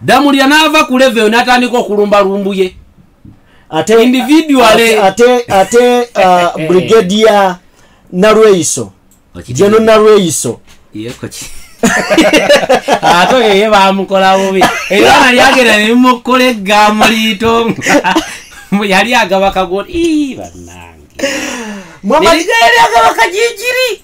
damulira n'ava ku level n'atandika okulumba lumbuye ate individually ate brigadier Narweiso General Narweiso yekoki ato yeye bamukola bubi era lyagera ne mukole gamulito yali agabaka goti banange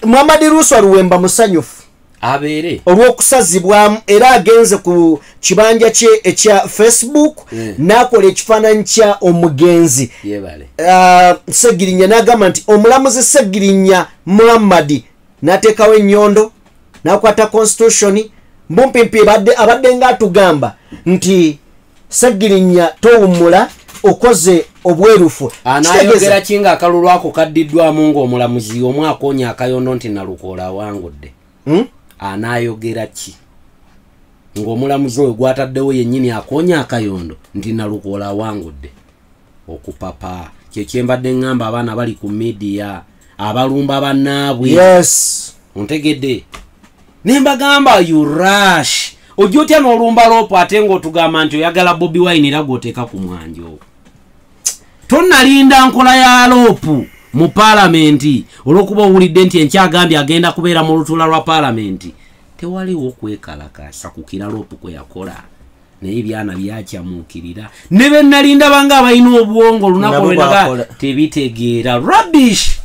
Muhammad Ruswa Luwemba musanyufu abeere olw'okusazibwamu era agenze ku kibanja kye ekya Facebook n'akola ekifaananyi kya omugenzi Segirinya n'agamba nti omulamuzi Segirinya Muhammad n'ateekawo ennyondo n'akwata constitution mbumpimpi abadde ng'atugamba nti Segirinya towummula okoze obwerufu anayogera kinga akalulu ako kaddiddwamu ng'omulamuzi omu akonya akayondo nti Nalukoola awangudde anayogera ki ng'omulamuzi oyo gwataddewo yennyini akonya akayondo nti Nalukoola awangudde okupapa kyekyembadde ngamba abaana bali ku media abalumba bannaabwe ontegedde nembagamba you rush ojja otya n'olumba loopo ate ng'otugamba nti oyagala Bobi Wine era gw'oteeka ku mwanjo tonnalinda nkola ya loopu mu paalamenti olw'okuba owulidde nti enkyagambye agenda kubeera mu lutuula lwa paalamenti tewaliwo okwekalakasa ku kiraloopu kwe yakola naye byana byakyamuukirira ne be nalinda banga abalina obwongo olunaku lwenaga tebitegeera rubbish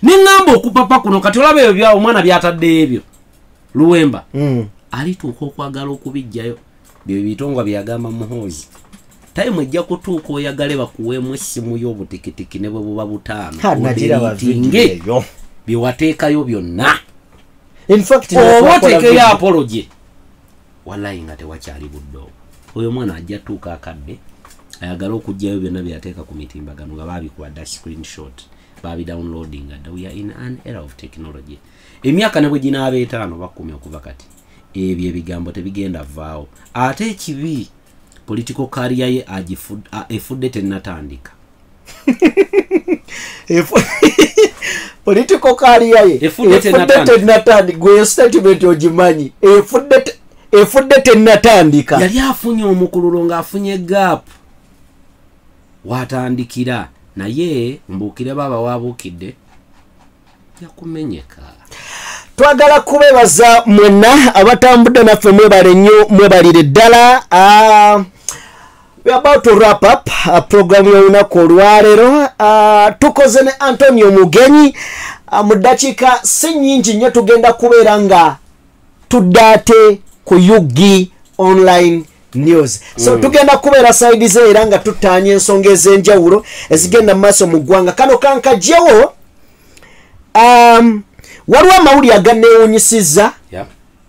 neŋŋamba okupapa kuno kati olaba ebyo byawo omwana byatadde ebyo Luwemba alituuka okwagala okubijjayo byo bitongwa byagamba Muhoozi time ejja kutuuka oyagale bakuweemu essimu y'obutikitiki ne bwe buba butaano odeyitinge bye wateekayo byonna oba oteekeyo apology wallahi nga tewakyali buddo oyo mwana ajja tuuka akadde ayagala okugjayo byonna byeyateeka ku mitimbagano nga baabikuba dash screenshot babidownloading adda we are in an era of technology emyaka ne bwe ginaaba 5 bakumi okuva kati ebyo ebigambo tebigenda vaawo ate ekibi political career ye efudde tennatandika political career ye efudde tennatandika gwe statement ogimanyi efudde tennatandika yali afunye omukululo ng'afunye gap watandikira naye mbuukire baba waabuukidde yakumenyeka twagala kubebaza mwenna abatambudde naffe mwebale nnyo mwebalire ddala we about to wrap up program y'olunaku olwaleero tukoze ne Antonio Mugenyi mu ddakiika si nnyingi nnyo tugenda kubeera nga tuddaate ku Yugi online news so tugenda kubeera side ze era nga tutaanya ensonga ez'enjawulo ezigenda mu maaso mu ggwanga kano kankajjewo waliwo amawulire aganeewunyisizza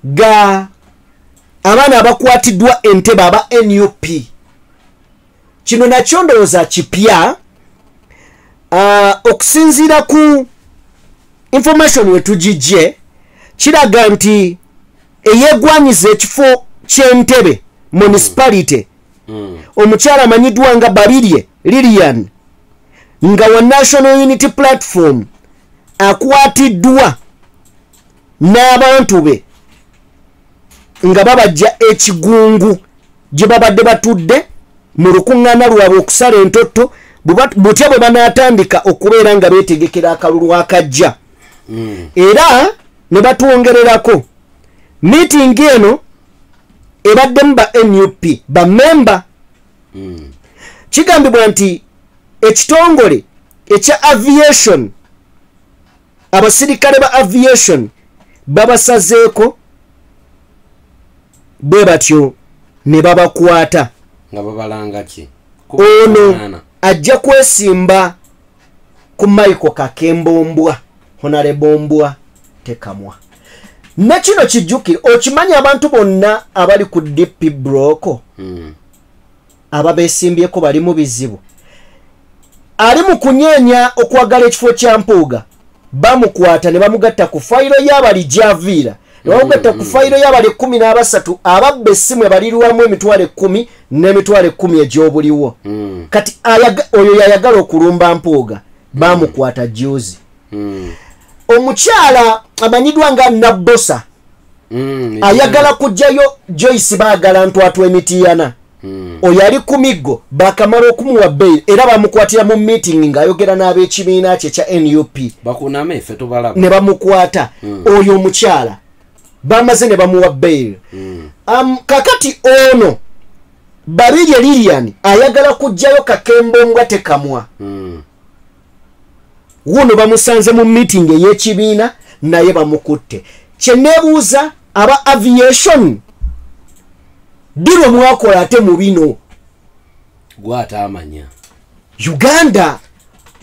ga abaana abakwatiddwa Entebbe aba NUP kino nakyo ndowooza kipya okusinziira ku information wetugijje kiraga nti eyeegwanyiza ekifo ky'Entebbe municipality omukyala amanyiddwa nga Babirye Lilian nga wa National Unity Platform akwatiddwa n'abantu be nga babajja ekigungu gye babadde batudde mu lukuŋŋaana lwabwe okusala entotto butya bwe banaatandika okubeera nga beetegekera akalulu akajja era ne batwongererako meeting eno ebaddemu ba NUP bamemba kigambibwa nti ekitongole ekya aviation abasirikale ba aviation babasazeeko bwe batyo ne babakwata nga babalanga ki ono ajja kwesimba ku Michael Kakembombwa Honorable Mbwa Tekamwa na kino kijjukire okimanyi abantu bonna abali ku DP block ababeesimbyeko bali mu bizibu ali mu kunyeenya okwagala ekifo kya Mpuuga bamukwata ne bamugatta ku fayiro y'abali javiira Wabeta ku fayiro y'abali 13 ababbe essimu ebalirwamu emitwale 10 n'emitwale 10 egyobuliwo. Kati oyo yayagala okulumba Mpuuga bamukwata juzi. Omukyala amanyidwa nga Nabbosa ayagala kujjayo Joyce baagala ntwatwa emitiyana. Oyo ali ku miggo bakamala okumuwa bail era bamukwatira mu meeting ng'ayogera n'ab'ekibiina kye kya NUP. Bakuname ffe tubalaba. Ne bamukwata oyo omukyala bamaze ne bamuwa bail. Kakati ono Babirye Lilian ayagala kujjayo Kakembongwa tekamwa. Wono bamusanze mu meeting ey'ekibiina naye bamukutte. Kye neebuuza aba aviation diro mwakola ate mu bino gwata amanya Uganda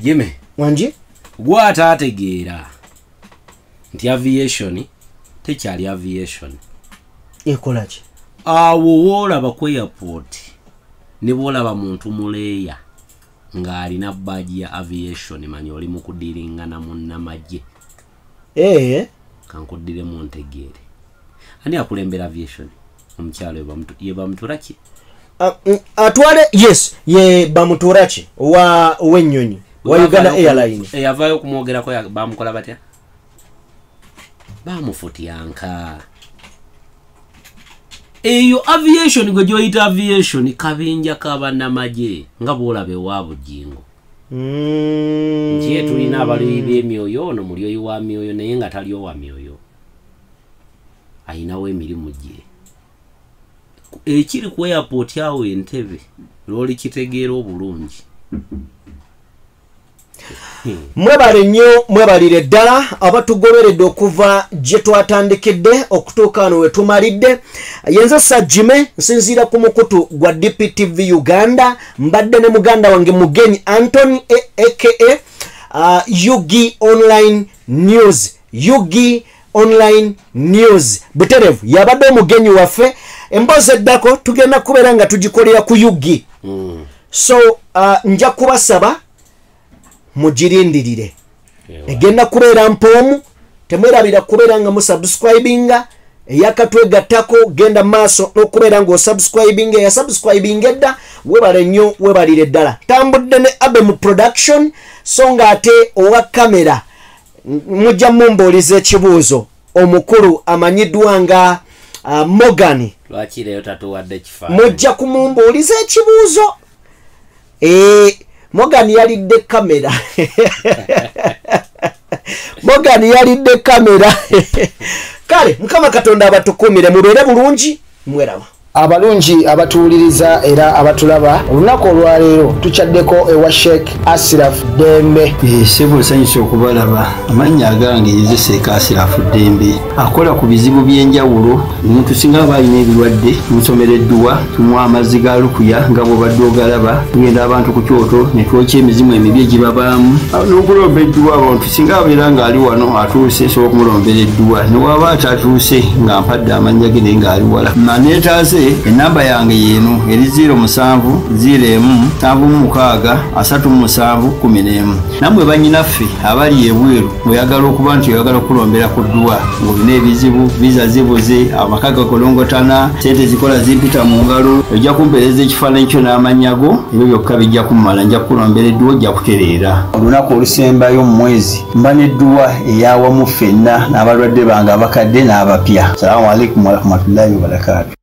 yeme wanji gwata ategeera nti aviation tekyali aviation ekola ki awo wolaba ku airport ne bolaba muntu muleya ng'alina badge ya aviation manyi oli mu kudiringana munnamagye kankudire mu ntegeere ani akulembera aviation omukyalo yebamuturaki atwale yes ye bamuturaki w'ennyonyi wa Uganda Airline eyavaayo okumwogerako bamukola batya bamufutyanka eyo aviation gwe gyoyita aviation kabinja kabannamagye nga boolabe wa bujingo nti tulina abaloyi b'emyoyo ono mulyoyi wa myoyo naye nga taliyo wa myoyo ayinawo emirimu gye ekiri ku airport awo Entebbe lwoli kitegeera obulungi. Mwebale nnyo mwebalire ddala abatugoberedde okuva gye twatandikidde okutuuka wano we tumalidde. Yenze Sajjime nsinziira ku mukutu gwa DPTV Uganda mbadde ne muganda wange Mugenyi Anthony aka Yugi Online News. Yugi Online News buterevu yabadde omugenyi waffe emboozi eddako tugenda kubeera nga tugikolera ku Yugi. So nja kubasaba mugirindirire egenda kubeera mpoomu temwerabira kubeera nga musubscribinga eyakatwegattako genda maaso n'okubeera nga osubscribinga eyasubscribinga edda webale nnyo webalire ddala tambudde ne Abem Production so nga ate owa kamera mujja mumbuuliza ekibuuzo omukulu amanyiddwa nga Morgan lwaki leero tatuwadde kifaananyi mujja kumumbuuliza ekibuuzo Morgan yalidde kamera Morgan yalidde kamera kale Mukama Katonda abatukumire mubeere bulungi mweraba abalungi abatuwuliriza era abatulaba olunaku olwaleero tukyaddeko ewa Sheikh Ashraf Dembe. Sebo nsanyusa okubalaba amannya agange Yeze Sheikh Ashraf Dembe akola ku bizibu by'enjawulo omuntu singa aba alina ebirwadde musomereddwa tumuwa amazzi ga lukuya nga bw'obadde ogalaba tugenda abantu ku kyoto ne twokya emizimu emibi egibabaamu n'okulomba edduwa abantu singa abeera ng'ali wano atuuse sobola okumulombera edduwa ne waba atatuuse nga mpadde amannya ge naye ng'ali wala maneetaaze enamba yange yeno eri 0707363711 namwe bannyinaffe abali ebweru oyagala okuba nti oyagala okulombera ku dduwa ng'olina ebizibu viza zibuze amaka gakolongotana sente zikola zimpita mu ngalo ojja kumpeereza ekifaananyi kyo n'amanyago ebyo byokka bijja kummala nja kukulombera edduwa ojja kutereera olunaku olusembayo mu mwezi mba n'edduwa eyawamu ffenna n'abalwadde bange abakadde n'abapya. Salaamu alaikum warahmatullahi wabarakatuh.